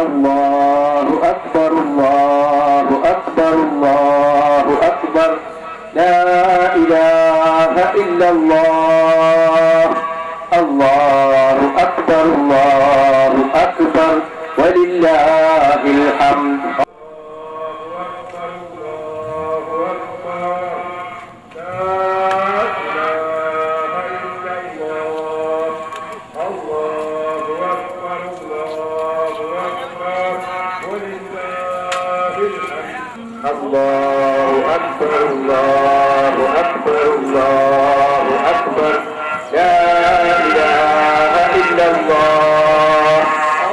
الله أكبر الله أكبر الله أكبر لا إله إلا الله الله أكبر الله أكبر ولله الحمد الله أكبر الله أكبر الله أكبر لا إله إلا الله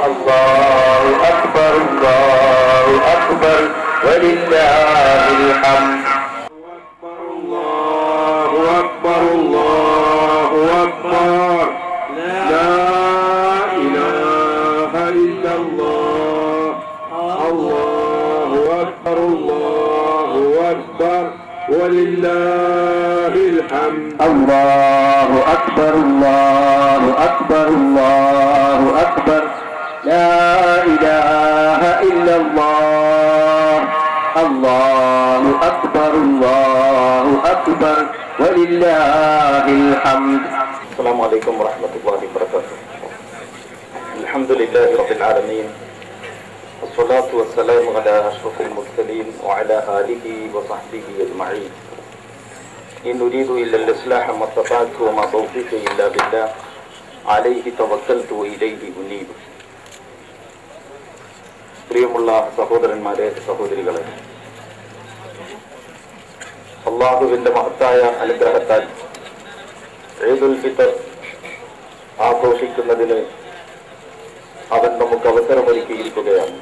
الله أكبر الله أكبر ولله الحمد الله أكبر الله أكبر لا إله إلا الله الله أكبر الله أكبر ولله الحمد الله أكبر الله أكبر الله أكبر لا إله إلا الله الله أكبر الله أكبر ولله الحمد. السلام عليكم ورحمة الله وبركاته. الحمد لله رب العالمين والصلاة والسلام على أشرف المرسلين وعلى آله وصحبه أجمعين. إن أريد إلا الإصلاح ما استطعت وما توفيقي إلا بالله عليه توكلت وإليه أنيب. പ്രിയമുള്ള സഹോദരന്മാരെ, സഹോദരികളെ, അല്ലാഹുവിന്റെ മഹത്തായ അനുഗ്രഹത്താൽ ഈദുൽ ഫിത്ർ ആഘോഷിക്കുന്നതിന് അവൻ നമുക്ക് അവസരമൊരുക്കിയിരിക്കുകയാണ്.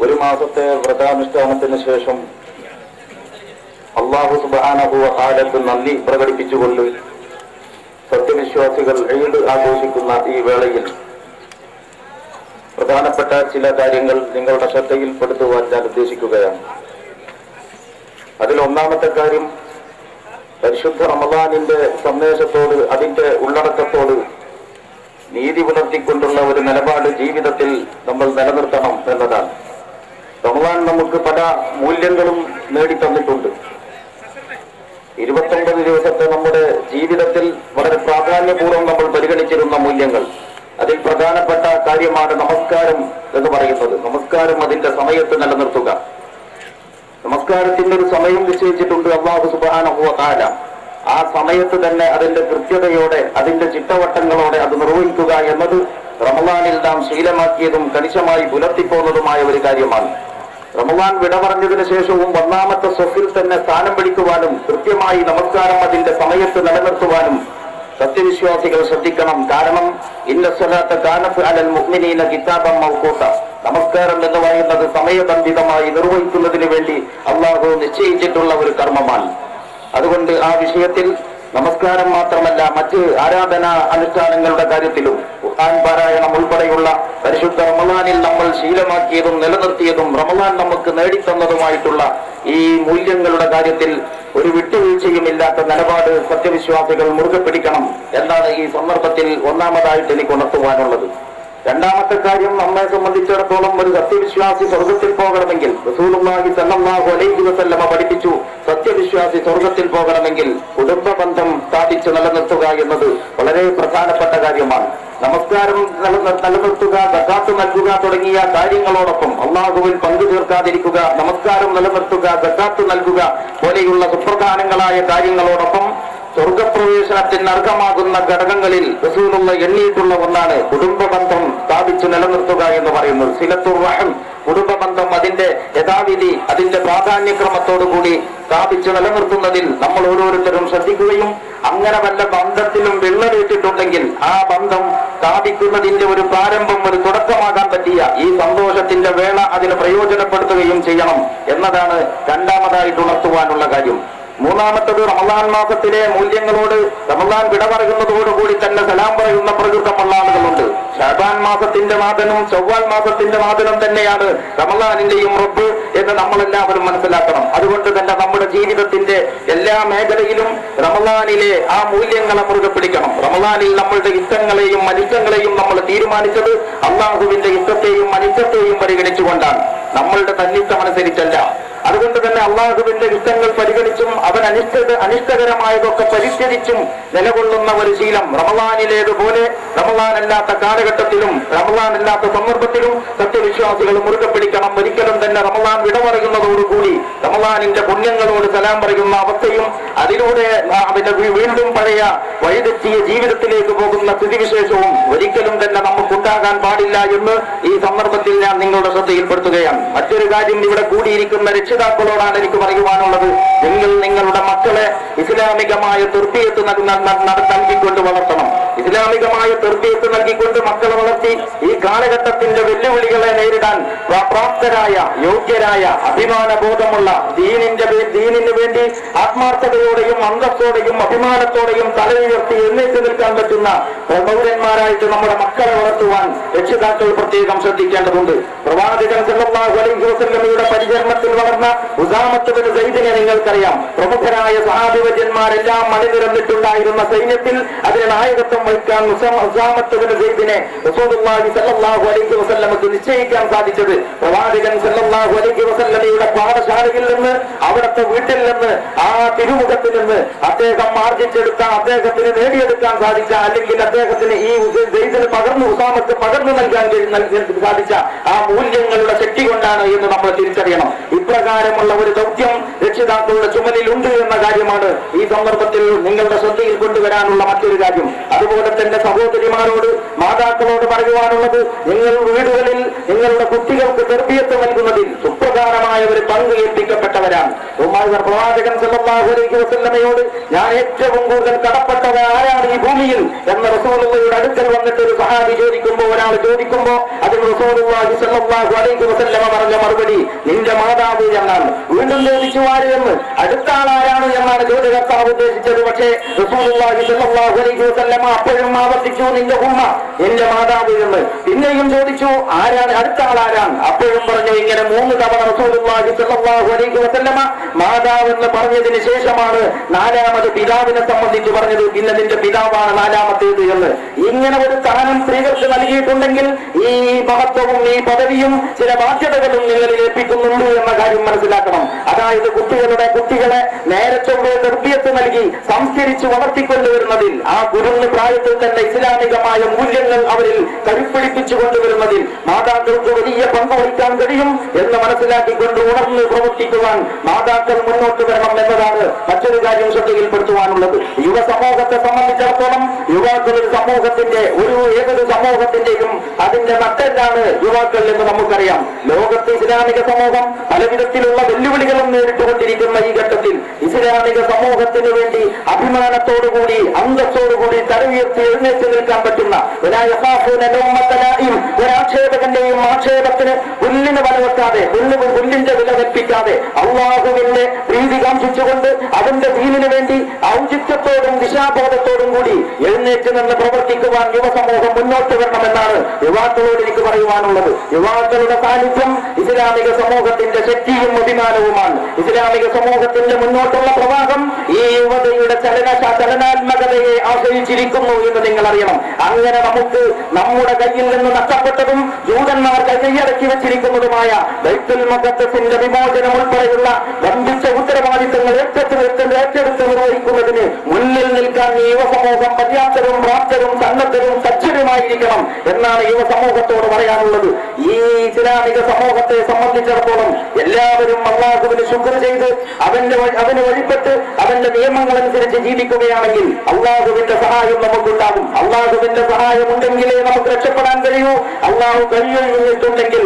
ഒരു മാസത്തെ വ്രതാനുഷ്ഠാനത്തിന് ശേഷം അല്ലാഹു സുബ്ഹാനഹു വ തആലക്ക് നന്ദി പ്രകടിപ്പിച്ചുകൊണ്ട് സത്യവിശ്വാസികൾ ഈദ് ആഘോഷിക്കുന്ന ഈ വേളയിൽ പ്രധാനപ്പെട്ട ചില കാര്യങ്ങൾ നിങ്ങളുടെ ശ്രദ്ധയിൽപ്പെടുത്തുവാൻ ഞാൻ ഉദ്ദേശിക്കുകയാണ്. അതിൽ ഒന്നാമത്തെ കാര്യം, പരിശുദ്ധ റമളാനിന്റെ സന്ദേശത്തോട്, അതിന്റെ ഉള്ളടക്കത്തോട് നീതി പുലർത്തിക്കൊണ്ടുള്ള ഒരു നിലപാട് ജീവിതത്തിൽ നമ്മൾ നിലനിർത്തണം എന്നതാണ്. റമളാൻ നമുക്ക് പല മൂല്യങ്ങളും നേടിത്തന്നിട്ടുണ്ട്. 29 ദിവസത്തെ നമ്മുടെ ജീവിതത്തിൽ വളരെ പ്രാധാന്യപൂർവ്വം നമ്മൾ പരിഗണിച്ചിരുന്ന മൂല്യങ്ങൾ, അതിൽ പ്രധാനപ്പെട്ട കാര്യമാണ് നമസ്കാരം എന്ന് പറയുന്നത്. നമസ്കാരം അതിന്റെ സമയത്ത് നിലനിർത്തുക. നമസ്കാരത്തിന്റെ ഒരു സമയം നിശ്ചയിച്ചിട്ടുണ്ട് അല്ലാഹു സുബ്ഹാനഹു വ തആല. ആ സമയത്ത് തന്നെ അതിന്റെ കൃത്യതയോടെ, അതിന്റെ ചിട്ടവട്ടങ്ങളോടെ അത് നിർവഹിക്കുക എന്നത് റമളാനിൽ നാം ശീലമാക്കിയതും കണിശമായി പുലർത്തിപ്പോന്നതുമായ ഒരു കാര്യമാണ്. റമളാൻ വിട പറഞ്ഞതിന് ശേഷവും ഒന്നാമത്തെ സ്വഫിൽ തന്നെ സ്ഥാനം പിടിക്കുവാനും കൃത്യമായി നമസ്കാരം അതിന്റെ സമയത്ത് നിലനിർത്തുവാനും സത്യവിശ്വാസികൾ ശ്രദ്ധിക്കണം. കാരണം ഇന്ന സ്വലാത്ത കാനത്ത് അലൽ മുഅ്മിനീന കിതാബൻ മൗഖൂത, നമസ്കാരം എന്ന് പറയുന്നത് സമയബന്ധിതമായി നിർവഹിക്കുന്നതിന് വേണ്ടി അല്ലാഹു നിശ്ചയിച്ചിട്ടുള്ള ഒരു കർമ്മമാണ്. അതുകൊണ്ട് ആ വിഷയത്തിൽ നമസ്കാരം മാത്രമല്ല, മറ്റ് ആരാധനാ അനുഷ്ഠാനങ്ങളുടെ കാര്യത്തിലും ഖുർആൻ പാരായണം ഉൾപ്പെടെയുള്ള പരിശുദ്ധ റമളാനിൽ നമ്മൾ ശീലമാക്കിയതും നിലനിർത്തിയതും റമളാൻ നമുക്ക് നേടിത്തന്നതുമായിട്ടുള്ള ഈ മൂല്യങ്ങളുടെ കാര്യത്തിൽ ഒരു വിട്ടുവീഴ്ചയുമില്ലാത്ത നിലപാട് സത്യവിശ്വാസികൾ മുറുകെ പിടിക്കണം എന്നാണ് ഈ സന്ദർഭത്തിൽ ഒന്നാമതായിട്ട് എനിക്ക് ഉണർത്തുവാനുള്ളത്. രണ്ടാമത്തെ കാര്യം, നമ്മെ സംബന്ധിച്ചിടത്തോളം ഒരു സത്യവിശ്വാസി സ്വർഗത്തിൽ പോകണമെങ്കിൽ റസൂലുള്ളാഹി സ്വല്ലല്ലാഹു അലൈഹി വസല്ലമ പഠിപ്പിച്ചു, സത്യവിശ്വാസി സ്വർഗത്തിൽ പോകണമെങ്കിൽ കുടുംബ ബന്ധം സ്ഥാപിച്ച് നിലനിർത്തുക എന്നത് വളരെ പ്രധാനപ്പെട്ട കാര്യമാണ്. നമസ്കാരം നിലനിർത്തുക, സക്കാത്ത് നൽകുക തുടങ്ങിയ കാര്യങ്ങളോടൊപ്പം അല്ലാഹുവിൽ പങ്കു ചേർക്കാതിരിക്കുക, നമസ്കാരം നിലനിർത്തുക, സക്കാത്ത് നൽകുക പോലെയുള്ള സുപ്രധാനങ്ങളായ കാര്യങ്ങളോടൊപ്പം സ്വർഗപ്രവേശനത്തിന് അർഹമാകുന്ന ഘടകങ്ങളിൽ റസൂലുള്ള എണ്ണിയിട്ടുള്ള ഒന്നാണ് കുടുംബ ബന്ധം സ്ഥാപിച്ചു നിലനിർത്തുക എന്ന് പറയുന്നത്. സിലത്തുർ റഹം, കുടുംബ ബന്ധം അതിന്റെ യഥാവിധി, അതിന്റെ പ്രാധാന്യക്രമത്തോടുകൂടി സ്ഥാപിച്ചു നിലനിർത്തുന്നതിൽ നമ്മൾ ഓരോരുത്തരും ശ്രദ്ധിക്കുകയും അങ്ങനെ വല്ല ബന്ധത്തിലും വിള്ളലിട്ടിട്ടുണ്ടെങ്കിൽ ആ ബന്ധം സ്ഥാപിക്കുന്നതിന്റെ ഒരു പ്രാരംഭം, ഒരു തുടക്കമാകാൻ പറ്റിയ ഈ സന്തോഷത്തിന്റെ വേള അതിന് പ്രയോജനപ്പെടുത്തുകയും ചെയ്യണം എന്നതാണ് രണ്ടാമതായിട്ട് ഉണർത്തുവാനുള്ള കാര്യം. മൂന്നാമത്തത്, റമളാൻ മാസത്തിലെ മൂല്യങ്ങളോട് റമളാൻ വിട പറയുന്നതോടുകൂടി തന്നെ സലാം പറയുന്ന പ്രകൃതമുള്ള ആളുകളുണ്ട്. ശഅബാൻ മാസത്തിന്റെ നാഥനും ശവ്വാൽ മാസത്തിന്റെ നാഥനും തന്നെയാണ് റമളാനിന്റെയും റബ്ബ് എന്ന് നമ്മളെല്ലാവരും മനസ്സിലാക്കണം. അതുകൊണ്ട് തന്നെ നമ്മുടെ ജീവിതത്തിന്റെ എല്ലാ എല്ലാ മേഖലയിലും റമദാനിലെ ആ മൂല്യങ്ങളെ മുറുകെ പിടിക്കണം. റമദാനിൽ നമ്മളുടെ ഇഷ്ടങ്ങളെയും അനിഷ്ടങ്ങളെയും നമ്മൾ തീരുമാനിച്ചത് അള്ളാഹുവിന്റെ ഇഷ്ടത്തെയും അനിഷ്ടത്തെയും പരിഗണിച്ചുകൊണ്ടാണ്, നമ്മളുടെ തന്നിഷ്ടമനുസരിച്ചല്ല. അതുകൊണ്ട് തന്നെ അള്ളാഹുവിന്റെ ഇഷ്ടങ്ങൾ പരിഗണിച്ചും അവൻ അനിഷ്ടകരമായതൊക്കെ പരിത്യജിച്ചും നിലകൊള്ളുന്ന ഒരു ശീലം റമദാനിലേതുപോലെ റമദാൻ അല്ലാത്ത കാലഘട്ടത്തിലും റമദാൻ അല്ലാത്ത സന്ദർഭത്തിലും സത്യവിശ്വാസികൾ മുറുകെ പിടിക്കണം. ഒരിക്കലും തന്നെ റമദാൻ വിട പറയുന്നതോടുകൂടി റമദാനിന്റെ പുണ്യങ്ങളോട് സലാം പറയുന്ന അവസ്ഥയും അതിലൂടെ വീണ്ടും പഴയ വഴിതെറ്റിയ ജീവിതത്തിലേക്ക് പോകുന്ന സ്ഥിതിവിശേഷവും ഒരിക്കലും തന്നെ നമുക്കുണ്ടാകാൻ പാടില്ല എന്ന് ഈ സന്ദർഭത്തിൽ ഞാൻ നിങ്ങളുടെ ശ്രദ്ധയിൽപ്പെടുത്തുകയാണ്. മറ്റൊരു കാര്യം, ഇവിടെ കൂടിയിരിക്കുന്ന രക്ഷിതാക്കളോടാണ് എനിക്ക് പറയുവാനുള്ളത്. നിങ്ങളുടെ മക്കളെ ഇസ്ലാമികമായ തർബിയത്ത് നൽകിക്കൊണ്ട് വളർത്തണം. ഇസ്ലാമികമായ തർബിയത്ത് നൽകിക്കൊണ്ട് മക്കളെ വളർത്തി ഈ കാലഘട്ടത്തിന്റെ വെല്ലുവിളികളെ നേരിടാൻ പ്രാപ്തരായ, യോഗ്യരായ, അഭിമാനബോധമുള്ള, ദീനിന് വേണ്ടി ആത്മാർത്ഥതയോടെയും അന്തസ്സോടെയും അഭിമാനത്തോടെയും തലയുയർത്തി എഴുന്നേറ്റ് നിൽക്കാൻ പറ്റുന്ന പൗരന്മാരായിട്ട് നമ്മുടെ മക്കളെ വളർത്തുവാൻ രക്ഷിതാക്കൾ പ്രത്യേകം ശ്രദ്ധിക്കേണ്ടതുണ്ട്. പ്രവാചകൻ സല്ലല്ലാഹു അലൈഹി വസല്ലമയുടെ പരിചരണത്തിൽ വളർന്ന ഉസാമത്ത് ബിൻ സൈദിനെ നിങ്ങൾക്കറിയാം. പ്രമുഖരായ സഹാബിവര്യന്മാരെല്ലാം അണിനിരന്നിട്ടുണ്ടായിരുന്ന സൈന്യത്തിൽ അതിന് നായകത്വം വഹിക്കാൻ ഉസാമത്ത് ബിൻ സൈദിനെ റസൂലുള്ളാഹി സല്ലല്ലാഹു അലൈഹി വസല്ലമക്ക് നിശ്ചയിക്കാൻ സാധിച്ചത് പ്രവാചകൻ സല്ലല്ലാഹു അലൈഹി വസല്ലമയുടെ പാഠശാലയിൽ നിന്ന്, അവിടുത്തെ വീട്ടിൽ നിന്ന്, ആ തിരുമുഖത്തിൽ നിന്ന് അദ്ദേഹം ആർജിച്ചെടുത്ത, അദ്ദേഹത്തിന് നേടിയെടുക്കാൻ സാധിച്ച, അല്ലെങ്കിൽ അദ്ദേഹത്തിന് ഈ സൈദിന് ഉസാമത്ത് പകർന്നു നൽകാൻ സാധിച്ച ആ മൂല്യങ്ങളുടെ ശക്തി കൊണ്ടാണ് എന്ന് നമ്മൾ തിരിച്ചറിയണം. ഇപ്രകാരമുള്ള ഒരു ദൗത്യം രക്ഷിതാക്കളുടെ ചുമലിലുണ്ട് എന്ന കാര്യമാണ് ഈ സന്ദർഭത്തിൽ നിങ്ങളുടെ ശ്രദ്ധയിൽ കൊണ്ടുവരാനുള്ള മറ്റൊരു കാര്യം. അതുപോലെ തന്നെ സഹോദരിമാരോട്, മാതാക്കളോട് പറയുവാനുള്ളത്, നിങ്ങൾ വീടുകളിൽ നിങ്ങളുടെ കുട്ടികൾക്ക് തർബിയത്ത് നൽകുന്നതിൽ സുപ്രധാനമായ ഒരു പങ്ക് ഏൽപ്പിക്കപ്പെട്ടവരാണ്. പ്രവാചകൻ സല്ലല്ലാഹു അലൈഹി വസല്ലമയോട് ഞാൻ ഏറ്റവും കൂടുതൽ കടപ്പെട്ടവർ ആരാണ് ഈ ഭൂമിയിൽ എന്ന റസൂലുള്ളാഹിയുടെ അടുക്കൽ വന്നിട്ട് ഒരു സഹാബി ഒരാൾ ചോദിക്കുമ്പോ അതിന് റസൂലുള്ളാഹി സ്വല്ലല്ലാഹു അലൈഹി വസല്ലമ പറഞ്ഞ മറുപടി നിന്റെ മാതാവ് എന്നാണ്. വീണ്ടും ചോദിച്ചു ആര് എന്ന്, അടുത്ത ആളാരാണ് എന്നാണ് ചോദ്യകർത്താവ് ഉദ്ദേശിച്ചത്. പക്ഷേ റസൂലുള്ളാഹി സ്വല്ലല്ലാഹു അലൈഹി വസല്ലമ അപ്പോഴും ആവർത്തിച്ചു നിന്റെ ഉമ്മ, എന്റെ മാതാവ് എന്ന്. പിന്നെയും ചോദിച്ചു ആരാണ്, അടുത്ത ആളാരാണ്, അപ്പോഴും പറഞ്ഞു. ഇങ്ങനെ 3 തവണ റസൂലുള്ളാഹി സ്വല്ലല്ലാഹു അലൈഹി വസല്ലമ മാതാവ് എന്ന് പറഞ്ഞതിന് ശേഷമാണ് 4ാമത് പിതാവിനെ സംബന്ധിച്ച് പറഞ്ഞത്. പിന്നെ നിന്റെ പിതാവാണ് 4ാമത്തേത് എന്ന്. ഇങ്ങനെ ഒരു സ്ഥാനം സ്ത്രീകൾക്ക് നൽകിയിട്ടുണ്ടെങ്കിൽ ഈ മഹത്വവും ഈ പദവിയും ചില ബാധ്യതകളും നിങ്ങളിൽ ഏൽപ്പിക്കുന്നുണ്ട് എന്ന കാര്യം മനസ്സിലാക്കണം. അതായത് കുട്ടികളെ നേരത്തെ തർബിയത്ത് നൽകി സംസ്കരിച്ച് വളർത്തിക്കൊണ്ടുവരുന്നതിൽ, ആ കുരുന്ന് പ്രായത്തിൽ തന്നെ ഇസ്ലാമികമായ മൂല്യങ്ങൾ അവരിൽ കരുപ്പിടിപ്പിച്ചു കൊണ്ടുവരുന്നതിൽ മാതാക്കൾക്ക് വലിയ പങ്ക് വഹിക്കാൻ കഴിയും എന്ന് മനസ്സിലാക്കിക്കൊണ്ട് ഉണർന്ന് പ്രവർത്തിക്കുവാൻ മാതാക്കൾ മുന്നോട്ട് വരണം എന്നതാണ് മറ്റൊരു കാര്യം ശ്രദ്ധയിൽപ്പെടുത്തുവാനുള്ളത്. യുവസമൂഹത്തെ സംബന്ധിച്ചിടത്തോളം യുവാക്കൾ ഏതൊരു സമൂഹത്തിന്റെയും അതിന്റെ നട്ടെല്ലാണ് യുവാക്കൾ എന്ന് നമുക്കറിയാം. ലോകത്ത് ഇസ്ലാമിക സമൂഹം പലവിധത്തിലുള്ള വെല്ലുവിളികളും നേരിട്ടുകൊണ്ടിരിക്കുന്ന ഈ ഘട്ടത്തിൽ ഇസ്ലാമിക സമൂഹത്തിന് വേണ്ടി അഭിമാനത്തോടുകൂടി അന്തസ്സോടുകൂടി തലയുയർത്തി എഴുന്നേറ്റ് നിൽക്കാൻ പറ്റുന്ന ഒരാക്ഷേപകന്റെയും ആക്ഷേപത്തിന് പുല്ലിന് വില വെക്കാതെ, പുല്ലിന്റെ വില കൽപ്പിക്കാതെ അള്ളാഹുവിന്റെ പ്രീതി കാംക്ഷിച്ചുകൊണ്ട് അവന്റെ ദീനിന് വേണ്ടി ഔചിത്യത്തോടും ദിശാബോധത്തോടും കൂടി എഴുന്നേറ്റ് നിന്ന് പ്രവർത്തിക്കുവാൻ യുവസമൂഹം മുന്നോട്ട് വരണമെന്നാണ് യുവാക്കളോട് എനിക്ക് പറയുവാനുള്ളത്. യുവാക്കളുടെ സാന്നിധ്യം ഇസ്ലാമിക സമൂഹത്തിന്റെ ശക്തിയും അഭിമാനവുമാണ്. ഇസ്ലാമിക സമൂഹത്തിന്റെ മുന്നോട്ടുള്ള പ്രവാഹം ഈ യുവതയുടെ ചലനാത്മകതയെ ആശ്രയിച്ചിരിക്കുന്നു എന്ന് നിങ്ങൾ അറിയണം. അങ്ങനെ നമുക്ക് നമ്മുടെ കയ്യിൽ നിന്ന് നഷ്ടപ്പെട്ടതും ജൂതന്മാർ കൈയടക്കി വെച്ചിരിക്കുന്നതുമായ ബൈത്തുൽ മുഖദ്ദസിന്റെ വിമോചനം ഉൾപ്പെടെയുള്ള വമ്പിച്ച ഉത്തരവാദിത്തങ്ങൾ ഏറ്റെടുത്ത് നിർവഹിക്കുന്നതിന് മുന്നിൽ നിൽക്കാൻ ഈ യുവസമൂഹം പര്യാപ്തരും പ്രാപ്തരും സന്നദ്ധരും സജ്ജരുമായിരിക്കണം എന്നാണ് യുവസമൂഹത്തോട് പറയാനുള്ളത്. ഈ ഇസ്ലാമിക സമൂഹത്തെ സംബന്ധിച്ചിടത്തോളം എല്ലാവരും അല്ലാഹുവിന് ശുക്ർ ചെയ്ത് അവന് വഴിപ്പെട്ട് അവന്റെ നിയമങ്ങളനുസരിച്ച് ജീവിക്കുകയാണെങ്കിൽ അല്ലാഹുവിന്റെ സഹായം നമുക്കുണ്ടാകും. അല്ലാഹുവിന്റെ സഹായം ഉണ്ടെങ്കിലേ നമുക്ക് രക്ഷപ്പെടാൻ കഴിയൂ. അല്ലാഹു കഴിയുന്നിട്ടുണ്ടെങ്കിൽ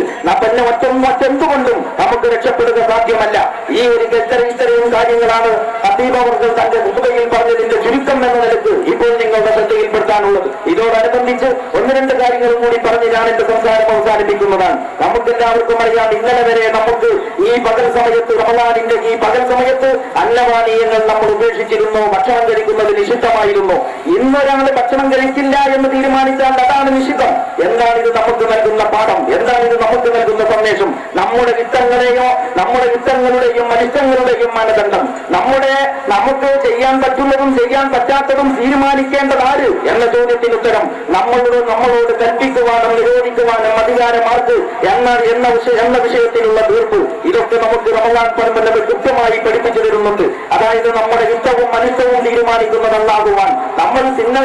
മറ്റെന്തുകൊണ്ടും നമുക്ക് രക്ഷപ്പെടുക സാധ്യമല്ല. ഈ ഒരു ഇത്രയും കാര്യങ്ങളാണ് ഖതീബ് അവർ തന്റെ ഖുതുബയിൽ പറഞ്ഞതിന്റെ ചുരുക്കം എന്ന നിലക്ക് ഇപ്പോൾ നിങ്ങളുടെ ശ്രദ്ധയിൽപ്പെടുത്താനുള്ളത്. ഇതോടനുബന്ധിച്ച് ഒന്ന് രണ്ട് കാര്യങ്ങൾ കൂടി പറഞ്ഞ് ഞാൻ എന്റെ സംസാരം അവസാനിപ്പിക്കുന്നതാണ്. നമുക്കെല്ലാവർക്കും അറിയാം, ഇന്നലെ വരെ നമുക്ക് ഈ പകൽ സമയത്ത്, റമദാനിന്റെ ഈ പകൽ സമയത്ത് അന്നപാനീയങ്ങൾ നമ്മൾ ഉപേക്ഷിച്ചിരുന്നു. ഭക്ഷണം കഴിക്കുന്നത് നിഷിദ്ധമായിരുന്നു. ഇന്നൊരാൾ ഭക്ഷണം കഴിക്കില്ല എന്ന് തീരുമാനിച്ചാൽ അതാണ് നിഷിദ്ധം. എന്താണ് ഇത് നമുക്ക് നൽകുന്ന പാഠം? എന്താണ് ഇത് നമുക്ക് നൽകുന്ന സന്ദേശം? നമ്മുടെ വിത്തങ്ങളെയോ നമ്മുടെ വിത്തങ്ങളുടെയും അനിഷ്ടങ്ങളുടെയും മാനദണ്ഡം, നമുക്ക് ചെയ്യാൻ പറ്റുന്നതും ചെയ്യാൻ പറ്റാത്തതും തീരുമാനിക്കേണ്ടത് ആര് എന്ന ചോദ്യത്തിന് ഉത്തരം നമ്മളോട് കൽപ്പിക്കുവാനും നിരോധിക്കുവാനും അധികാരമാർക്ക് എന്ന വിഷയത്തിലുള്ള തീർപ്പ്, ഇതൊക്കെ നമുക്ക് റമദാൻ പരമ്പര കൃത്യമായി പഠിപ്പിച്ചു തരുന്നുണ്ട്. അതായത് നമ്മുടെ ഇഷ്ടവും അനിഷ്ടവും തീരുമാനിക്കുന്നതല്ലാകുവാൻ, നമ്മൾ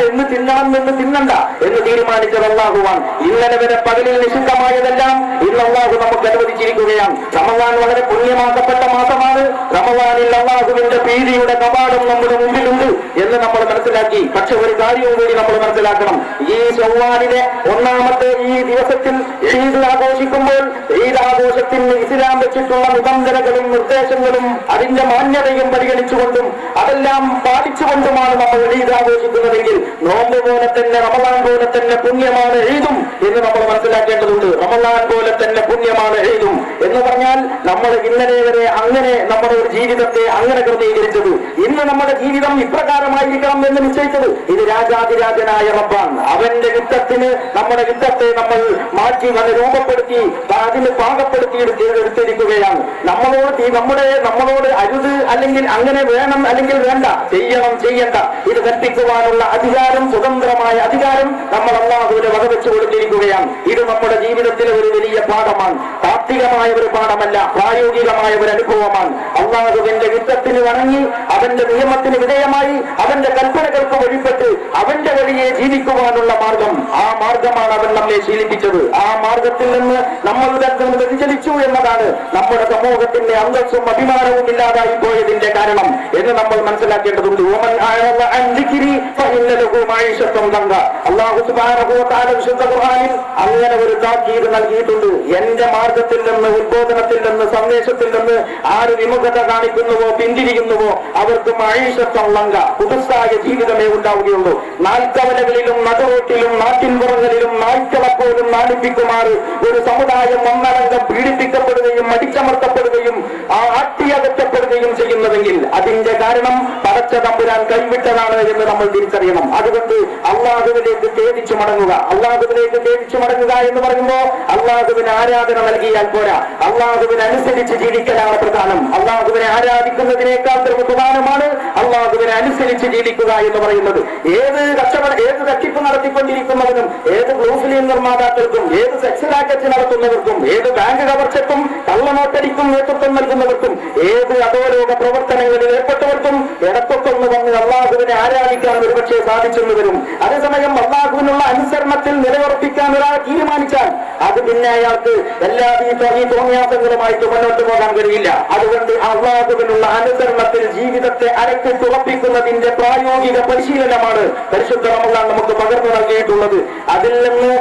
എന്ന് തിന്നണം എന്ന് തിന്നണ്ട എന്ന് തീരുമാനിച്ചതല്ലാകുവാൻ, ഇന്നലെ വരെ പകലിൽ നിഷിദ്ധമായതെല്ലാം ഇന്ന് അല്ലാഹു നമുക്ക് അനുവദിച്ചിരിക്കുകയാണ്. റമദാൻ വളരെ പുണ്യമാക്കപ്പെട്ട മാസമാണ്. റമദാനിൽ അല്ലാഹുവിന്റെ പ്രീതിയുടെ കവാടം നമ്മുടെ മുമ്പിലുണ്ട് എന്ന് നമ്മൾ മനസ്സിലാക്കി. പക്ഷെ ഒരു കാര്യവും കൂടി നമ്മൾ മനസ്സിലാക്കണം. ഈ ശവ്വാലിലെ ഒന്നാമത്തെ ഈ ദിവസത്തിൽ ഈദ് ആഘോഷിക്കുമ്പോൾ ഈദ് ആഘോഷത്തിന് ഇസ്ലാം വെച്ചിട്ടുള്ള നിബന്ധനകളും നിർദ്ദേശങ്ങളും അതിന്റെ മാന്യതയും പരിഗണിച്ചുകൊണ്ടും അതെല്ലാം പാലിച്ചുകൊണ്ടുമാണ് നമ്മൾ ഈദ് ആഘോഷിക്കുന്നതെങ്കിൽ നോമ്പ് പോലെ തന്നെ റമദാൻ പോലെ തന്നെ പുണ്യമാണ് ഈദും എന്ന് നമ്മൾ മനസ്സിലാക്കേണ്ടതുണ്ട്. റമദാൻ പോലെ തന്നെ പുണ്യമാണ് ഈദും എന്ന് പറഞ്ഞാൽ നമ്മൾ ഇന്നലെ വരെ അങ്ങനെ നമ്മുടെ ഒരു ജീവിതത്തെ അങ്ങനെ ക്രമീകരിച്ചത്, ഇന്ന് നമ്മുടെ ജീവിതം ഇപ്രകാരമായിരിക്കണം എന്ന് നിശ്ചയിച്ചത് ഇത് രാജാതിരാജനായ റബ്ബാണ്. അവന്റെ യുദ്ധത്തിന് നമ്മുടെ യുദ്ധത്തെ നമ്മൾ മാറ്റി രൂപപ്പെടുത്തി അതിന് പാകപ്പെടുത്തി എടുത്തിരിക്കുകയാണ്. നമ്മളോട് അരുത്, അല്ലെങ്കിൽ അങ്ങനെ വേണം, അല്ലെങ്കിൽ വേണ്ട, ചെയ്യണം, ചെയ്യണ്ട, ഇത് കൽപ്പിക്കുവാനുള്ള അധികാരം, സ്വതന്ത്രമായ അധികാരം നമ്മൾ അല്ലാഹുവിനെ വകവെച്ചു കൊടുത്തിരിക്കുകയാണ്. ഇത് നമ്മുടെ ജീവിതത്തിലെ ഒരു വലിയ പാഠമാണ്. താത്വികമായ ഒരു പാഠമല്ല, പ്രായോഗികമായ ഒരു അനുഭവമാണ്. അല്ലാഹുവിന്റെ യുദ്ധത്തിന് വണങ്ങി അവന്റെ നിയമത്തിന് വിധേയമായി അവന്റെ കൽപ്പനകൾക്ക് വഴിപ്പെട്ട് അവന്റെ വഴിയെ ജീവിക്കുവാനുള്ള മാർഗം, ആ മാർഗമാണ് അവൻ നമ്മെ ശീലിപ്പിച്ചത്. ആ മാർഗത്തിൽ നിന്ന് നമ്മൾ വ്യതിചലിച്ചു എന്നതാണ് നമ്മുടെ സമൂഹത്തിന്റെ അന്തസ്സും അഭിമാനവും ഇല്ലാതായി പോയതിന്റെ കാരണം എന്ന് നമ്മൾ മനസ്സിലാക്കേണ്ടതുണ്ട്. അല്ലാഹു സുബ്ഹാനഹു വ തആല വിശുദ്ധ ഖുർആനിൽ അങ്ങനെ ഒരു താക്കീത് നൽകിയിട്ടുണ്ട്. എന്റെ മാർഗത്തിൽ നിന്ന്, ഉദ്ബോധനത്തിൽ നിന്ന്, സന്ദേശത്തിൽ നിന്ന് ആര് വിമുഖത കാണിക്കുന്നുവോ, പിന്തിരിയുന്നുവോ, അവർക്ക് മഈശത്തുള്ളങ്ക, പുതുസായ ജീവിതമേ ഉണ്ടാവുകയുള്ളൂ. നാൽക്കവലകളിലും നടുറോട്ടിലും നാട്ടിൻപുറങ്ങളിലും നായ്ക്കളപ്പോലും നാണിപ്പിക്കുമാറ് ഒരു സമുദായം ഒന്നടങ്കം പീഡിപ്പിക്കപ്പെടുകയും അടിച്ചമർത്തപ്പെടുകയും ആട്ടിയകറ്റപ്പെടുകയും ചെയ്യുന്നതെങ്കിൽ അതിന്റെ കാരണം പടച്ച തമ്പുരാൻ കൈവിട്ടതാണ് എന്ന് നമ്മൾ തിരിച്ചറിയണം. അതുകൊണ്ട് അല്ലാഹുവിലേക്ക് ഖേദിച്ചു മടങ്ങുക. അല്ലാഹുവിലേക്ക് ഖേദിച്ചു മടങ്ങുക എന്ന് പറയുമ്പോൾ അല്ലാഹുവിന് ആരാധന നൽകിയാൽ പോരാ, അല്ലാഹുവിന് അനുസരിച്ച് ജീവിക്കലാണ് പ്രധാനം. അല്ലാഹുവിനെ ആരാധിക്കുന്നതിനേക്കാൾ പ്രധാനമാണ് അല്ലാഹുവിനെ അനുസരിച്ച് ജീവിക്കുക എന്ന് പറയുന്നത്. ഏത് തട്ടിപ്പ് നടത്തിക്കൊണ്ടിരിക്കുന്നവനും, ഏത് ബ്ലൂഫിലിയൻ നിർമ്മാതാക്കൾക്കും, ഏത് സെക്സ് റാക്കറ്റ് നടത്തുന്നവർക്കും, ഏത് ബാങ്ക് കവർച്ചക്കും കള്ളനോട്ടടിക്കും നേതൃത്വം നൽകുന്നവർക്കും, ഏത് അധോലോക പ്രവർത്തനങ്ങളിൽ ഏർപ്പെട്ടവർക്കും ഇടത്തൊന്ന് വന്ന് അല്ലാഹുവിനെ ആരാധിക്കാൻ ഒരുപക്ഷെ സാധിച്ചെന്ന് വരും. അതേസമയം അല്ലാഹുവിനുള്ള അനുസരണത്തിൽ നിലയുറപ്പിക്കാൻ ഒരാൾ തീരുമാനിച്ചാൽ അത് പിന്നെ അയാൾക്ക് എല്ലാ ഈ തോന്നിയാസങ്ങളുമായിട്ട് മുന്നോട്ട് പോകാൻ കഴിയില്ല. അതുകൊണ്ട് അല്ലാഹുവിനുള്ള അനുസരണത്തിൽ ജീവിതത്തെ അരക്ക് തുറപ്പിക്കുന്നതിന്റെ പ്രായോഗിക പരിശീലനമാണ് പരിശുദ്ധ റമദാൻ നമുക്ക് പകർന്നു നൽകിയിട്ടുള്ളത്. അതിൽ നിന്ന്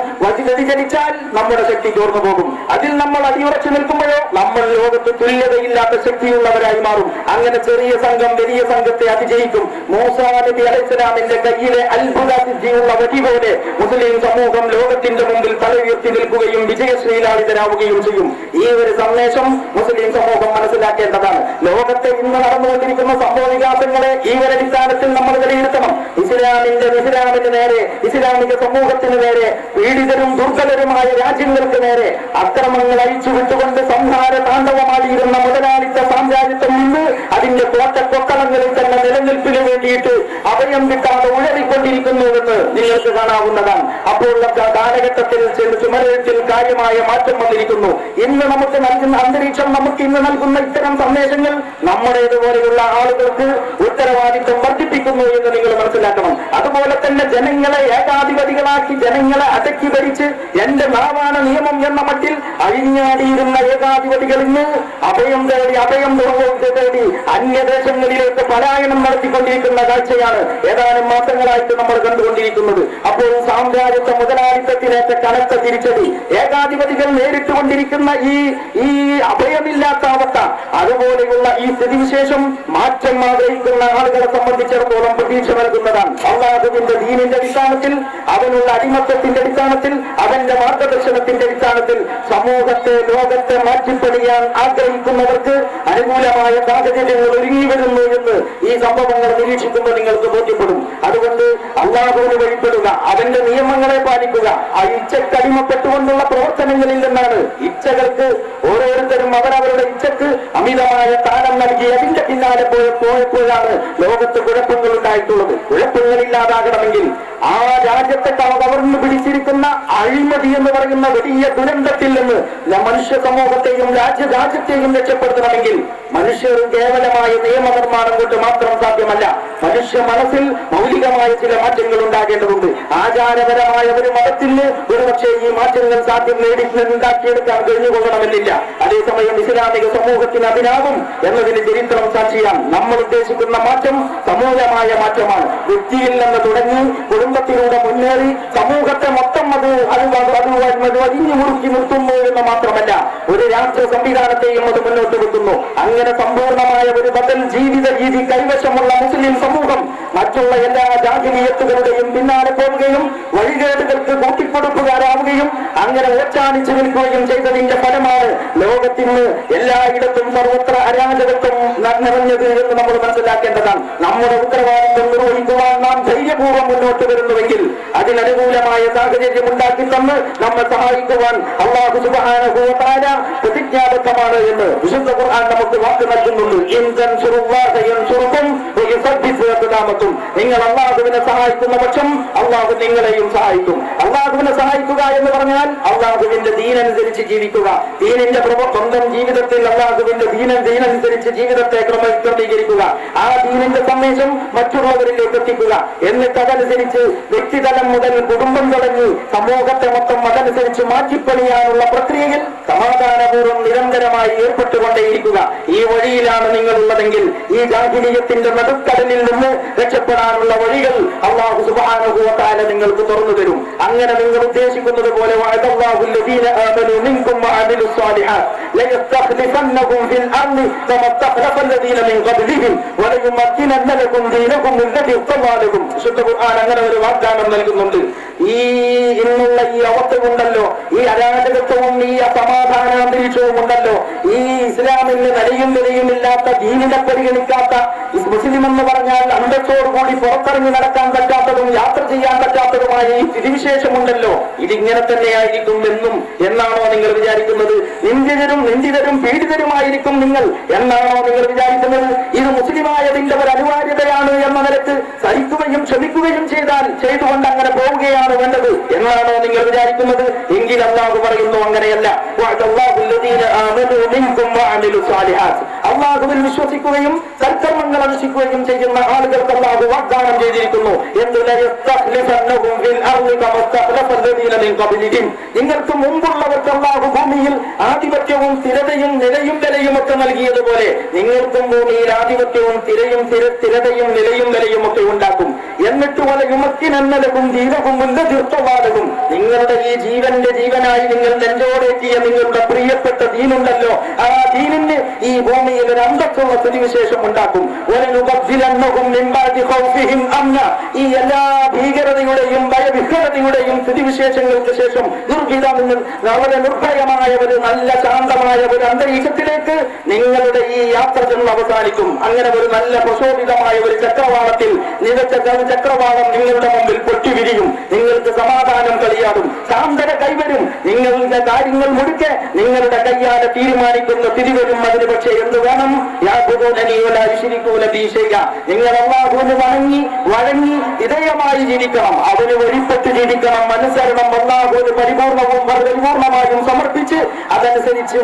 വ്യതിചലിച്ചാൽ നമ്മുടെ ശക്തി ചോർന്നു പോകും. അതിൽ നമ്മൾ അടിയുറച്ചു നിൽക്കുമ്പോഴോ നമ്മൾ ലോകത്ത് തുല്യതയില്ലാത്ത ശക്തിയുള്ളവരായി മാറും. അങ്ങനെ ചെറിയ സംഘം വലിയ സംഘത്തെ അതിജയിക്കും. മൂസാ നബി അലൈഹിസ്സലാമിന്റെ കയ്യിലെ അത്ഭുത സിദ്ധിയുള്ള വടി പോലെ മുസ്ലിം സമൂഹം ലോകത്തിന്റെ മുമ്പിൽ തലയുയർത്തി നിൽക്കുകയും വിജയശ്രീലാളിതരാവുകയും ചെയ്യും. ഈ ഒരു സന്ദേശം മുസ്ലിം സമൂഹം മനസ്സിലാക്കേണ്ടതാണ്. ലോകത്തെ ഇന്ന് നടന്നുകൊണ്ടിരിക്കുന്ന സംഭവ വികാസങ്ങളെ ഈ ഒരു അടിസ്ഥാനത്തിൽ നമ്മൾ വിലയിരുത്തണം. ഇസ്ലാമിന് നേരെ, ഇസ്ലാമിക സമൂഹത്തിന് നേരെ, പീഡിതരും ദുർബലരുമായ രാജ്യങ്ങൾക്ക് നേരെ അക്രമങ്ങൾ അഴിച്ചുവിട്ടുകൊണ്ട് സംഹാര താണ്ഡവമായിരുന്ന മുതലാളിത്ത സാമ്രാജ്യത്വം നിന്ന് അതിന്റെ കോട്ടക്കൊത്തളങ്ങളിൽ തന്നെ നിലനിൽപ്പിന് വേണ്ടിയിട്ട് അഭയം കിട്ടാതെ ഉഴറിക്കൊണ്ടിരിക്കുന്നുവെന്ന് നിങ്ങൾക്ക് കാണാവുന്നതാണ്. അപ്പോൾ കാലഘട്ടത്തിൽ ചുമരത്തിൽ കാര്യമായ മാറ്റം വന്നിരിക്കുന്നു. ഇന്ന് നമുക്ക് നൽകുന്ന അന്തരീക്ഷം, നമുക്ക് ഇന്ന് നൽകുന്ന ഇത്തരം സന്ദേശങ്ങൾ നമ്മുടേതുപോലെയുള്ള ആളുകൾക്ക് ഉത്തരവാദിത്വം വർദ്ധിപ്പിക്കുന്നു എന്ന് നിങ്ങൾ മനസ്സിലാക്കണം. അതുപോലെ തന്നെ ജനങ്ങളെ ഏകാധിപതികളാക്കി, ജനങ്ങളെ അടക്കി ഭരിച്ച് എന്റെ നാവാണ് നിയമം എന്ന മട്ടിൽ അഴിഞ്ഞാടിയിരുന്ന ഏകാധിപതികളിൽ അഭയം തേടി അന്യദേശങ്ങളിലേക്ക് പലായനം നടത്തിക്കൊണ്ടിരിക്കുന്ന കാഴ്ചയാണ് ഏതാനും മാസങ്ങളായിട്ട് നമ്മൾ കണ്ടുകൊണ്ടിരിക്കുന്നത്. അപ്പോൾ സാമ്രാജ്യത്വ മുതലാളിത്തത്തിനേറ്റ കനത്ത തിരിച്ചടി, ഏകാധിപതികൾ നേരിട്ടുകൊണ്ടിരിക്കുന്ന ഈ അഭയമില്ലാത്ത അവസ്ഥ, അതുപോലെയുള്ള ഈ സ്ഥിതി സ്ഥിതിവിശേഷം മാറ്റം ആഗ്രഹിക്കുന്ന ആളുകളെ സംബന്ധിച്ചിടത്തോളം പ്രതീക്ഷ നൽകുന്നതാണ്. അള്ളാഹുവിന്റെ ദീനിന്റെ അടിസ്ഥാനത്തിൽ, അവനുള്ള അടിമത്തത്തിന്റെ അടിസ്ഥാനത്തിൽ, അവന്റെ മാർഗദർശനത്തിന്റെ അടിസ്ഥാനത്തിൽ സമൂഹത്തെ, ലോകത്തെ മാറ്റിപ്പണിയാൻ ആഗ്രഹിക്കുന്നവർക്ക് അനുകൂലമായ സാഹചര്യങ്ങൾ ഒരുങ്ങി വരുന്നു എന്ന് ഈ സംഭവങ്ങൾ നിരീക്ഷിക്കുമ്പോൾ നിങ്ങൾക്ക് ബോധ്യപ്പെടും. അതുകൊണ്ട് അള്ളാഹുവിന് വഴിപ്പെടുക, അവന്റെ നിയമങ്ങളെ പാലിക്കുക. ആ ഇച്ഛക്ക് അടിമപ്പെട്ടുകൊണ്ടുള്ള പ്രവർത്തനങ്ങളിൽ നിന്നാണ് ഇച്ഛകൾക്ക് ഓരോരുത്തരും അവരവരുടെ ഇച്ഛക്ക് അമിതമായ സ്ഥാനം നൽകി അതിന്റെ പിന്നാലെ പോയപ്പോഴാണ് ലോകത്ത് കുഴപ്പങ്ങൾ ഉണ്ടായിട്ടുള്ളത്. കുഴപ്പങ്ങളില്ലാതാകണമെങ്കിൽ ആ രാജ്യത്തെ കവർന്നു പിടിച്ചിരിക്കുന്ന അഴിമതി എന്ന് പറയുന്ന വലിയ ദുരന്തത്തിൽ നിന്ന് മനുഷ്യ സമൂഹത്തെയും രാജ്യത്തെയും രക്ഷപ്പെടുത്തണമെങ്കിൽ മനുഷ്യർ കേവലമായ നിയമനിർമ്മാണം കൊണ്ട് മാത്രം സാധ്യമല്ല. മനുഷ്യ മനസ്സിൽ മൗലികമായ ചില മാറ്റങ്ങൾ ഉണ്ടാകേണ്ടതുണ്ട്. ആചാരപരമായ ഒരു മതത്തിന് ഒരുപക്ഷെ ഈ മാറ്റങ്ങൾ സാധ്യം ഉണ്ടാക്കിയെടുക്കാൻ കഴിഞ്ഞുകൊള്ളണമെന്നില്ല. അതേസമയം ഇസ്ലാമിക സമൂഹത്തിന് അതിനാകും എന്നതിന് ചരിത്രം സാക്ഷിയാണ്. നമ്മൾ ഉദ്ദേശിക്കുന്ന മാറ്റം സമൂലമായ മാറ്റമാണ്. വ്യക്തിയിൽ നിന്ന് തുടങ്ങി കുടുംബത്തിലൂടെ മുന്നേറി സമൂഹത്തെ മൊത്തം അത് വരിഞ്ഞു മുറുക്കി നിർത്തുന്നു എന്ന് മാത്രമല്ല, ഒരു രാഷ്ട്ര സംവിധാനത്തെയും അത് മുന്നോട്ട് വെക്കുന്നു. അങ്ങനെ സമ്പൂർണമായ ഒരു ബദൽ ജീവിത രീതി കൈവശമുള്ള മുസ്ലിം സമൂഹം മറ്റുള്ള എല്ലാ ജാഹിലിയത്തുകളുടെയും പിന്നാലെ പോവുകയും വഴികേടുകൾക്ക് കൂട്ടിക്കൊടുപ്പുകാരാവുകയും അങ്ങനെ ഓച്ചാനിച്ചു നിൽക്കുകയും ചെയ്തതിന്റെ ഫലമാണ് ലോകത്തിന് എല്ലായിടത്തും സർവത്ര അരാജകത്വം നിറഞ്ഞത് എന്ന് നമ്മൾ മനസ്സിലാക്കേണ്ടതാണ്. നമ്മുടെ ഉത്തരവാദിത്വം നിർവഹിക്കുവാൻ നാം ധൈര്യപൂർവ്വം മുന്നോട്ട് വരുന്നുവെങ്കിൽ അതിനനുകൂലമായ സാഹചര്യം ഉണ്ടാക്കി തന്ന് നമ്മെ സഹായിക്കുവാൻ അല്ലാഹു സുബ്ഹാനഹു വ തആല പ്രതിജ്ഞാബദ്ധമാണ് എന്ന് വിശുദ്ധ ഖുർആൻ നമുക്ക് വാക്ക് നൽകുന്നുണ്ട്. ഇൻ തൻസുറുല്ലാഹ യൻസുറുകും വയുസബ്ബിത് അഖ്ദാമകും. നിങ്ങൾ അല്ലാഹുവിനെ സഹായിക്കുന്ന പക്ഷം അല്ലാഹു നിങ്ങളെയും സഹായിക്കും. അല്ലാഹുവിനെ സഹായിക്കുക എന്ന് പറഞ്ഞാൽ അല്ലാഹുവിന്റെ ദീനനുസരിച്ച് ജീവിക്കുക. ദീനിന്റെ സ്വന്തം ജീവിതത്തിൽ അല്ലാഹുവിന്റെ ദീനനുസരിച്ച് ജീവിതത്തെ ക്രമീകരിക്കുക. ആ ദീനിന്റെ സന്ദേശം മറ്റുള്ളവരിലേക്ക് എത്തിക്കുക. എന്നിട്ട് അതനുസരിച്ച് വ്യക്തിതലം മുതൽ കുടുംബം തുടങ്ങി സമൂഹത്തെ മൊത്തം അതനുസരിച്ച് മാറ്റിപ്പണിയാനുള്ള പ്രക്രിയയിൽ സമാധാനപൂർവ്വം നിരന്തരമായി ഏർപ്പെട്ടുകൊണ്ടേയിരിക്കുക. ഈ വഴിയിലാണ് നിങ്ങളുള്ളതെങ്കിൽ ഈ ജാഹിലിയത്തിന്റെ നടുക്കടലിൽ നിന്ന് രക്ഷപ്പെടാനുള്ള വഴികൾ അല്ലാഹു സുബ്ഹാനഹു വ തആല നിങ്ങൾക്ക് തുറന്നു തരും. അങ്ങനെ നിങ്ങൾ ഉദ്ദേശിക്കുന്നത് പോലെ വഅദല്ലാഹു അല്ലദീന ആമനൂ മിൻകും വഅമിലു സ്വാലിഹാത്ത് ലയസ്തഖ്ലിഫന്നകും ഫിൽ അർളി കമാ ഇസ്തഖ്ലഫ അല്ലദീന മിൻ ഖബ്ലിഹിം വലയുമക്കിനന്ന ലകും ദീനകും അല്ലദീ ഇർതദാലകും. വിശുദ്ധ ഖുർആൻ അങ്ങനെ ഒരു വാഗ്ദാനം നൽകുന്നുണ്ട്. ഈ ഇന്നുള്ള ഈ അവസ്ഥയുണ്ടല്ലോ, ഈ അരാജകത്വവും ഈ അസമാധാനാന്തരീക്ഷവും ഉണ്ടല്ലോ, ഈ ഇസ്ലാമിന് നിലയും വിലയുമില്ലാത്ത ദീനിനെ പരിഗണിക്കാത്ത മുസ്ലിം എന്ന് പറഞ്ഞാൽ അന്തത്തോടുകൂടി പുറത്തിറങ്ങി നടക്കാൻ പറ്റാത്തതും യാത്ര ചെയ്യാൻ പറ്റാത്തതുമായ ഈ സ്ഥിതിവിശേഷമുണ്ടല്ലോ, ഇതിങ്ങനെ തന്നെയായിരിക്കും എന്നും എന്നാണോ നിങ്ങൾ വിചാരിക്കുന്നത്? നിന്ദിതരും പീഡിതരുമായിരിക്കും നിങ്ങൾ എന്നാണോ നിങ്ങൾ വിചാരിക്കുന്നത്? ഇത് മുസ്ലിമായതിന്റെ ഒരു അനിവാര്യതയാണ് എന്ന നിലക്ക് സഹിക്കുകയും ക്ഷമിക്കുകയും ചെയ്തുകൊണ്ട് അങ്ങനെ പോവുകയാണ് വേണ്ടത് എന്നാണോ നിങ്ങൾ വിചാരിക്കുന്നത്? എങ്കിൽ അല്ലാഹു പറയുന്നു അങ്ങനെയല്ല. അല്ലാഹുവിൽ വിശ്വസിക്കുകയും സൽക്കർമ്മങ്ങൾ അനുഷ്ഠിക്കുകയും ചെയ്യുന്ന ആളുകൾക്ക് അല്ലാഹു വാഗ്ദാനം ചെയ്തിരിക്കുന്നു. നിങ്ങൾക്ക് മുമ്പുള്ളവർക്ക് അല്ലാഹു ഭൂമിയിൽ ആധിപത്യവും സ്ഥിരതയും നിലയും വിലയും ഒക്കെ നൽകിയതുപോലെ നിങ്ങൾക്കും ഭൂമിയിൽ ആധിപത്യവും സ്ഥിരതയും നിലയും വിലയും ഒക്കെ ഉണ്ടാക്കും. എന്നിട്ട് വലയുമക്കിനന്നലകും ദീനകും തീർത്ഥവാദകും. നിങ്ങളുടെ ഈ ജീവന്റെ ജീവനായി നിങ്ങൾ നെഞ്ചോടേറ്റിയ നിങ്ങളുടെ പ്രിയപ്പെട്ട ദീനുണ്ടല്ലോ, ആ ദീനിന് ഈ ഭൂമിയിൽ ഒരു അന്തസ്സുള്ള സ്ഥിതിവിശേഷം ഉണ്ടാക്കും. ഈ എല്ലാ ഭീകരതയുടെയും ഭയവിഹ്വലതയുടെയും സ്ഥിതിവിശേഷങ്ങൾക്ക് ശേഷം വളരെ നിർഭയമായ ഒരു നല്ല ശാന്തമായ ഒരു അന്തരീക്ഷത്തിലേക്ക് നിങ്ങളുടെ ഈ യാത്ര ചെന്ന് അവസാനിക്കും. അങ്ങനെ ഒരു നല്ല പ്രശോഭിതമായ ഒരു ചക്രവാളത്തിൽ ചക്രവാളം നിങ്ങളുടെ മുമ്പിൽ പൊട്ടിവിരിയും. നിങ്ങൾക്ക് സമാധാനം കളിയാടും, ശാന്തത കൈവരും. നിങ്ങളുടെ കാര്യങ്ങൾ മുഴുക്കെ നിങ്ങളുടെ കയ്യാലെ തീരുമാനിക്കുന്ന തിരിവരും. അതിന് പക്ഷേ എന്ത് വേണം? നിങ്ങൾ അല്ലാഹുവിന് വഴങ്ങി വിധേയമായി ജീവിക്കണം, അവന് വഴിപ്പെട്ട് ജീവിക്കണം. അനുസരണം അല്ലാഹുവിന് പരിപൂർണമായും സമർപ്പിച്ച് അതനുസരിച്ച്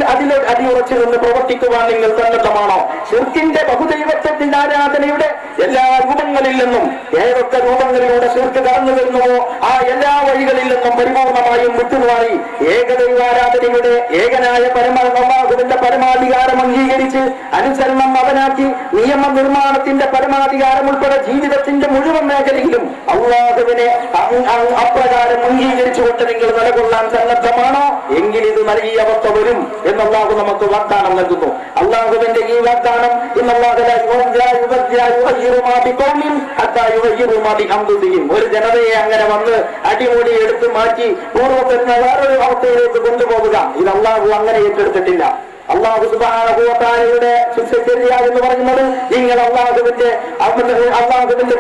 അതിൽ അടിയുറച്ചു നിന്ന് പ്രവർത്തിക്കുവാൻ നിങ്ങൾ സന്നദ്ധമാണോ? ശിർക്കിന്റെ ബഹുദൈവത്വത്തിന്റെ ആരാധനയുടെ എല്ലാ രൂപങ്ങളിൽ നിന്നും ഏതൊക്കെ രൂപങ്ങളിലൂടെ ശിർക്ക് കടന്നു വരുന്നുവോ ആ എല്ലാ വഴികളിൽ നിന്നും പരിപൂർണമായും വിട്ടുമാറി ഏകദൈവാരാധനയുടെ ഏകനായ അല്ലാഹുവിന്റെ പരമാധികാരം അംഗീകരിച്ച് അനുസരണം അവനാക്കി നിയമനിർമ്മാണത്തിന്റെ പരമാധികാരം ഉൾപ്പെടെ ജീവിതത്തിന്റെ മുഴുവൻ മേഖലയിലും അല്ലാഹുവിനെ അപ്രകാരം അംഗീകരിച്ചുകൊണ്ട് നിങ്ങൾ നിലകൊള്ളാൻ സന്നദ്ധമാണോ എങ്കിൽ ഇത് നൽകിയ അവസ്ഥ വരും എന്ന് അല്ലാഹു നമുക്ക് വാഗ്ദാനം നൽകുന്നു. അല്ലാഹുവിന്റെ ഈ വാഗ്ദാനം ഒരു ജനതയെ അങ്ങനെ വന്ന് അടിമുടി എടുത്തു മാറ്റി പൂർവ്വത്തിന് വേറൊരു അവസ്ഥയിലേക്ക് കൊണ്ടുപോകുക ഇത് അല്ലാഹു അങ്ങനെ ഏറ്റെടുത്തിട്ടില്ല. അല്ലാഹു സുബ്ഹാനഹു വ തആലയുടെ ശിക്ഷ എന്ന് പറയുന്നത് നിങ്ങൾ അല്ലാഹുവിന്റെ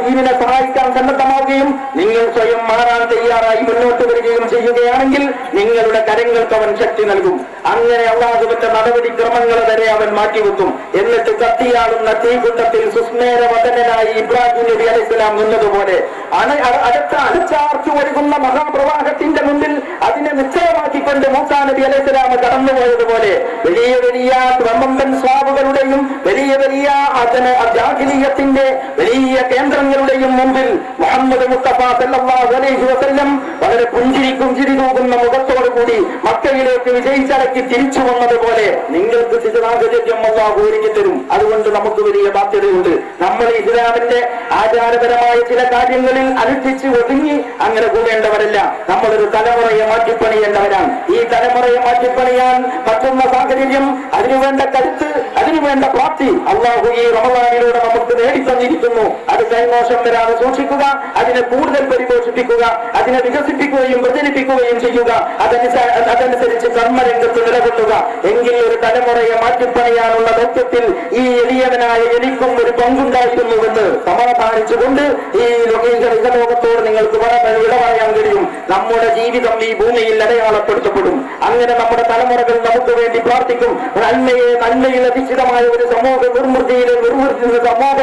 ദീനിനെ സഹായിക്കാൻ സന്നദ്ധമാവുകയും നിങ്ങൾ സ്വയം മാറാൻ തയ്യാറായി മുന്നോട്ട് വരികയും ചെയ്യുകയാണെങ്കിൽ നിങ്ങളുടെ കരങ്ങൾക്ക് അവൻ ശക്തി നൽകും. അങ്ങനെ അല്ലാഹുവിന്റെ നടപടിക്രമങ്ങൾ വരെ അവൻ മാറ്റിവെക്കും. എന്നിട്ട് കത്തിയാളുന്ന തീകുണ്ടത്തിൽ സുസ്മേരവദനായി ഇബ്രാഹിം നബി അലൈഹിസ്സലാം നിന്നതുപോലെ അടച്ചാർച്ചു ഒഴുകുന്ന മഹാപ്രവാഹത്തിന്റെ മുന്നിൽ അതിനെ നിശ്ചയമാക്കിക്കൊണ്ട് മൂസാ നബി അലൈഹിസ്സലാം കടന്നുപോയതുപോലെ വലിയ വലിയ ബ്രഹ്മൻ സ്വാബുകളുടെയും വലിയ വലിയ ജാഹിലിയ്യത്തിന്റെ വലിയ കേന്ദ്രങ്ങളുടെയും മുമ്പിൽ മുഹമ്മദ് മുസ്തഫ സല്ലല്ലാഹു അലൈഹി വസല്ലം വളരെ പുഞ്ചിരി തൂകുന്ന മുഖത്തോടുകൂടി മക്കയിലേക്ക് വിജയിച്ചടക്കി തിരിച്ചു വന്നതുപോലെ നിങ്ങൾക്ക് സാഹചര്യം അല്ലാഹു ഒരുക്കി തരും. അതുകൊണ്ട് നമുക്ക് വലിയ ബാധ്യതയുണ്ട്. നമ്മൾ ഇസ്ലാമിന്റെ ആചാരപരമായ ചില കാര്യങ്ങളിൽ അനുഷ്ഠിച്ച് ഒതുങ്ങി അങ്ങനെ കൂടേണ്ടവരല്ല. നമ്മളൊരു തലമുറയെ മാറ്റിപ്പണിയേണ്ടവരാണ്. ഈ തലമുറയെ മാറ്റിപ്പണിയാൻ പറ്റുന്ന സാഹചര്യം, അതിനുവേണ്ട കരുത്ത്, അതിനുവേണ്ട പ്രാപ്തി അല്ലാഹു ഈ റമളാനിലൂടെ നമുക്ക് നേടിത്തന്നിരിക്കുന്നു. അത് കൈമോശം വരാതെ സൂക്ഷിക്കുക, അതിനെ കൂടുതൽ പരിപോഷിപ്പിക്കുക, അതിനെ വികസിപ്പിക്കുകയും പ്രചരിപ്പിക്കുകയും ചെയ്യുക. അതനുസരിച്ച് കർമ്മരംഗത്ത് നിലകൊള്ളുക. എങ്കിൽ ഒരു തലമുറയെ മാറ്റിപ്പണിയാനുള്ള ദൗത്യത്തിൽ ഈ എളിയവനായ എനിക്കും ഒരു പങ്കുണ്ടായിരുന്നുവെന്ന് സമാധാനിച്ചുകൊണ്ട് ഈ ലോകത്തോട് നിങ്ങൾക്ക് വിട പറയാൻ കഴിയും. നമ്മുടെ ജീവിതം ഈ ഭൂമിയിൽ അടയാളപ്പെടുത്തപ്പെടും. അങ്ങനെ നമ്മുടെ തലമുറകൾ നമുക്ക് വേണ്ടി പ്രാർത്ഥിക്കും. നന്മയിൽ അധിഷ്ഠിതമായ ഒരു സമൂഹ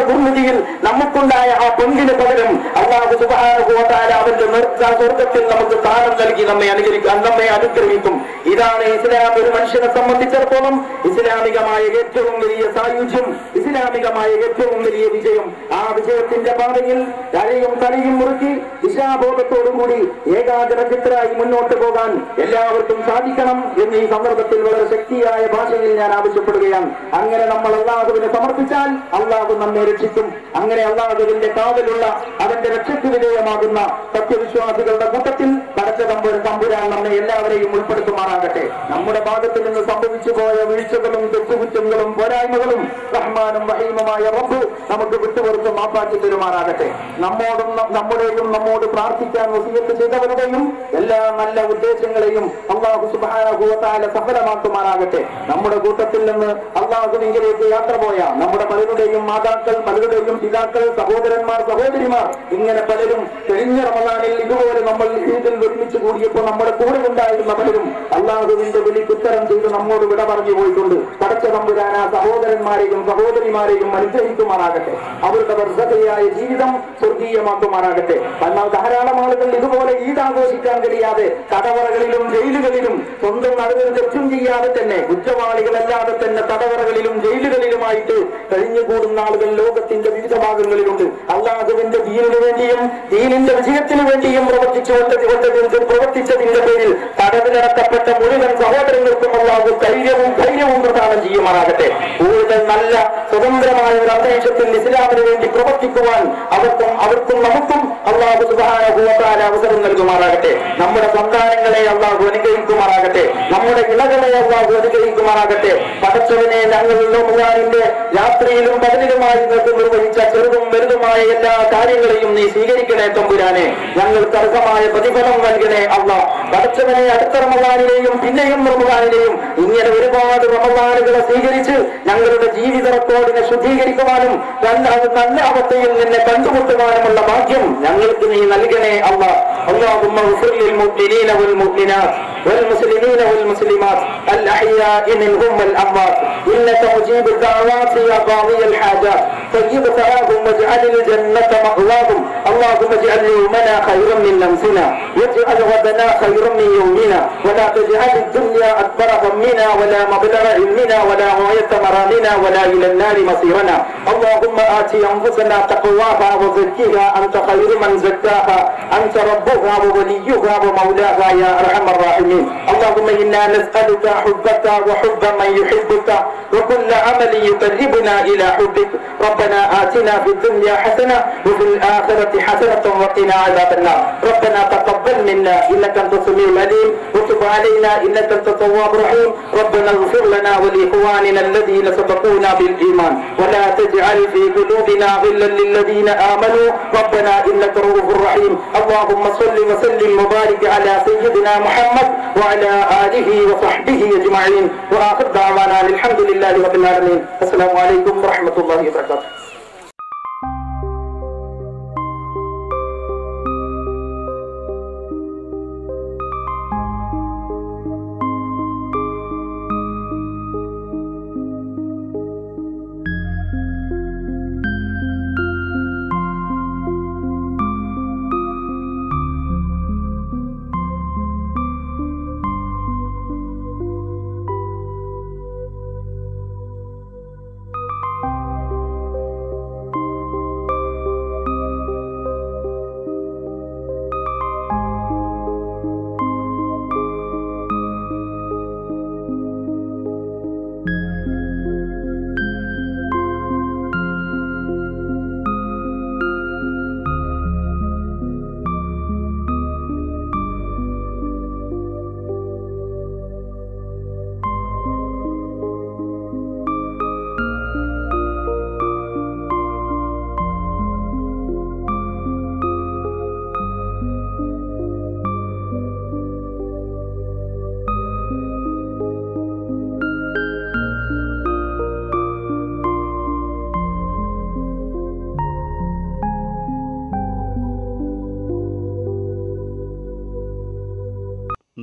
നിർമ്മിതിയിൽ നമുക്കുണ്ടായ ആ പങ്കിന് പകരം അല്ലാഹു സുബ്ഹാനഹു വ തആല അവന്റെ സ്വർഗ്ഗത്തിൽ നമുക്ക് സ്ഥാനം നൽകി നമ്മെ അനുഗ്രഹിക്കും. ഇതാണ് ഇസ്ലാം ഒരു മനുഷ്യനെ സംബന്ധിച്ചിടത്തോളം ഇസ്ലാമികമായ ഏറ്റവും വലിയ സായുജ്യം, ഇസ്ലാമികമായ ഏറ്റവും വലിയ വിജയം. ആ വിജയത്തിന്റെ പാതയിൽ തലയും മുറുക്കി ദിശാബോധത്തോടുകൂടി ഏകാഗ്രചിത്തരായി മുന്നോട്ട് പോകാൻ എല്ലാവർക്കും സാധിക്കണം എന്ന് ഈ സന്ദർഭത്തിൽ വളരെ ശക്തിയായ ഭാഷയിൽ ഞാൻ ആവശ്യപ്പെടുകയാണ്. അങ്ങനെ നമ്മൾ അല്ലാഹുവിനെ സമർപ്പിച്ചാൽ അല്ലാഹു നമ്മെ രക്ഷിക്കും. അങ്ങനെ അല്ലാഹുവിന്റെ കാവലുള്ള അവന്റെ രക്ഷയ്ക്ക് വിധേയമാകുന്ന സത്യവിശ്വാസികളുടെ കൂട്ടത്തിൽ പടച്ച തമ്പുരാൻ നമ്മെ എല്ലാവരെയും ഉൾപ്പെടുത്തുമാറാകട്ടെ. നമ്മുടെ ഭാഗത്തിൽ നിന്ന് സംഭവിച്ചു പോയ വീഴ്ചകളും തെറ്റുകുറ്റങ്ങളും പോരായ്മകളും റഹ്മാനും റഹീമുമായ റബ്ബ് നമുക്ക് വിട്ടുപുറത്ത് മാപ്പാക്കി തരുമാറാകട്ടെ. നമ്മുടെയും നമ്മോട് പ്രാർത്ഥിക്കാൻ വസിയത്ത് ചെയ്തവരുടെയും എല്ലാ നല്ല ഉദ്ദേശങ്ങളെയും അല്ലാഹു സുബ്ഹാനഹു വ തആല സഫലമാക്കുമാറാകട്ടെ. നമ്മുടെ കൂട്ടത്തിൽ നിന്ന് അല്ലാഹുവിലേക്ക് യാത്ര പോയ നമ്മുടെ പലരുടെയും മാതാക്കൾ, പലരുടെയും പിതാക്കൾ, സഹോദരന്മാർ, സഹോദരിമാർ, ഇങ്ങനെ പലരും കഴിഞ്ഞ റമളാനിൽ ഇതുപോലെ നമ്മൾ ഈദിൽ ഒരുമിച്ച് കൂടിയപ്പോൾ നമ്മുടെ കൂടെ ഉണ്ടായിരുന്ന പലരും അല്ലാഹുവിന്റെ വിളിക്ക് ഉത്തരം ചെയ്ത് നമ്മോട് വിട പറഞ്ഞു പോയിട്ടുണ്ട്. പടച്ച തമ്പുരാൻ ആ സഹോദരന്മാരെയും സഹോദരിമാരെയും അനുഗ്രഹിക്കുമാറാകട്ടെ. അവരുടെ വർദ്ധതയായ ജീവിതം സ്വർഗീയമാക്കുമാറാകട്ടെ. എന്നാൽ ധാരാളം ആളുകൾ ഇതുപോലെ ഈദ് ആഘോഷിക്കാൻ കഴിയാതെ തടവറകളിലും ജയിലുകളിലും സ്വന്തം നടുവിൽ തെറ്റും ചെയ്യാതെ തന്നെ കുറ്റവാളികളല്ലാതെ തന്നെ തടവറകളിലും ജയിലുകളിലുമായിട്ട് കഴിഞ്ഞുകൂടുന്ന ആളുകൾ ലോകത്തിന്റെ വിവിധ ഭാഗങ്ങളിലുണ്ട്. അല്ലാഹുവിന്റെ ദീനിനു വേണ്ടിയും ദീനിന്റെ വിജയത്തിനു വേണ്ടിയും പ്രവർത്തിച്ചതിന്റെ പേരിൽ തടവിലടക്കപ്പെട്ട മുഴുവൻ സഹോദരങ്ങൾക്കും അല്ലാഹു ധൈര്യവും പ്രദാനം ചെയ്യുമാറാകട്ടെ. കൂടുതൽ നല്ല സ്വതന്ത്രമായ ഒരു അന്തരീക്ഷത്തിൽ ഇസ്ലാമിന് വേണ്ടി പ്രവർത്തിക്കുവാൻ അവർക്കും നമുക്കും അല്ലാഹു സുബ്ഹാനഹു വ തആല അവസരം നൽകുമാറാകട്ടെ. നമ്മുടെ സന്താനങ്ങളെ അല്ലാഹു അനുഗ്രഹിക്കുമാറാകട്ടെ. നമ്മുടെ ഇണകളെ അല്ലാഹു അനുഗ്രഹിക്കുമാറാകട്ടെ. പടച്ചവനെ ഞങ്ങൾ റമളാനിന്റെ രാത്രിയിലും പകലിലുമായി നിർവഹിച്ച ചെറുതും വലുതുമായ എല്ലാ കാര്യങ്ങളെയും നീ സ്വീകരിക്കണേ തമ്പുരാനെ. ഞങ്ങൾക്ക് അർഹമായ പ്രതിഫലം നൽകണേ അല്ലാഹ്. പടച്ചവനെ അടുത്ത റമളാനിലെയും പിന്നെയും റമളാനിലെയും ഇങ്ങനെ ഒരുപാട് റമളാനുകളെ സ്വീകരിച്ച് ഞങ്ങളുടെ ജീവിത റെക്കോർഡിനെ ശുദ്ധീകരിക്കുവാനും നല്ല അവസ്ഥയിൽ നിന്നെ കണ്ടുമുട്ടുവാനുമുള്ള ഭാഗ്യം ഞങ്ങൾക്ക് നീ നൽകണേ അല്ലാഹ്. اللهم اغفر للمؤمنين والمؤمنات والمسلمين والمسلمات الأحياء منهم والأموات إنك مجيب الدعوات يا قاضي الحاجات طيب ثوابهم واجعل الجنة مأواهم. اللهم اجعل يومنا خيرا من أمسنا واجعل غدنا خيرا من يومنا ولا تجعل الدنيا أكبر همنا ولا مبلغ علمنا ولا غاية مرامنا ولا إلى النار مصيرنا. اللهم آت أنفسنا تقواها وزكها أنت خير من زكاها أنت ربها ووليها ومولاها يا أرحم الراحمين. اللهم إنا نسألك حبك وحب من يحبك وكل عمل يقربنا إلى حبك. ربنا آتنا في الدنيا حسنة وفي الآخرة حسنة وقنا عذاب النار. ربنا تقبل منا إنك أنت السميع العليم وتب علينا إنك أنت التواب الرحيم. ربنا اغفر لنا ولإخواننا الذين سبقونا بالإيمان ولا تجعل في قلوبنا غلا للذين آمنوا ربنا إنك رؤوف رحيم. اللهم صل وسلم وبارك على سيدنا محمد وعلى آله وصحبه أجمعين وآخر دعوانا الحمد لله رب العالمين. السلام عليكم ورحمة الله وبركاته.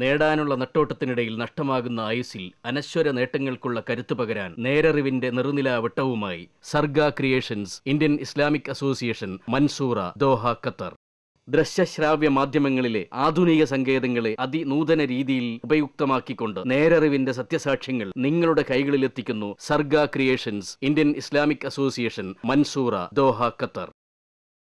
നേടാനുള്ള നെട്ടോട്ടത്തിനിടയിൽ നഷ്ടമാകുന്ന ആയുസ്സിൽ അനശ്വര നേട്ടങ്ങൾക്കുള്ള കരുത്തു പകരാൻ നേരറിവിന്റെ നിറുനിലാവട്ടവുമായി Sarga creations Indian Islamic association Mansoura Doha Qatar. ദൃശ്യശ്രാവ്യ മാധ്യമങ്ങളിലെ ആധുനിക സങ്കേതങ്ങളെ അതിനൂതന രീതിയിൽ ഉപയുക്തമാക്കിക്കൊണ്ട് നേരറിവിന്റെ സത്യസാക്ഷ്യങ്ങൾ നിങ്ങളുടെ കൈകളിലെത്തിക്കുന്നു Sarga creations Indian Islamic association Mansoura Doha Qatar.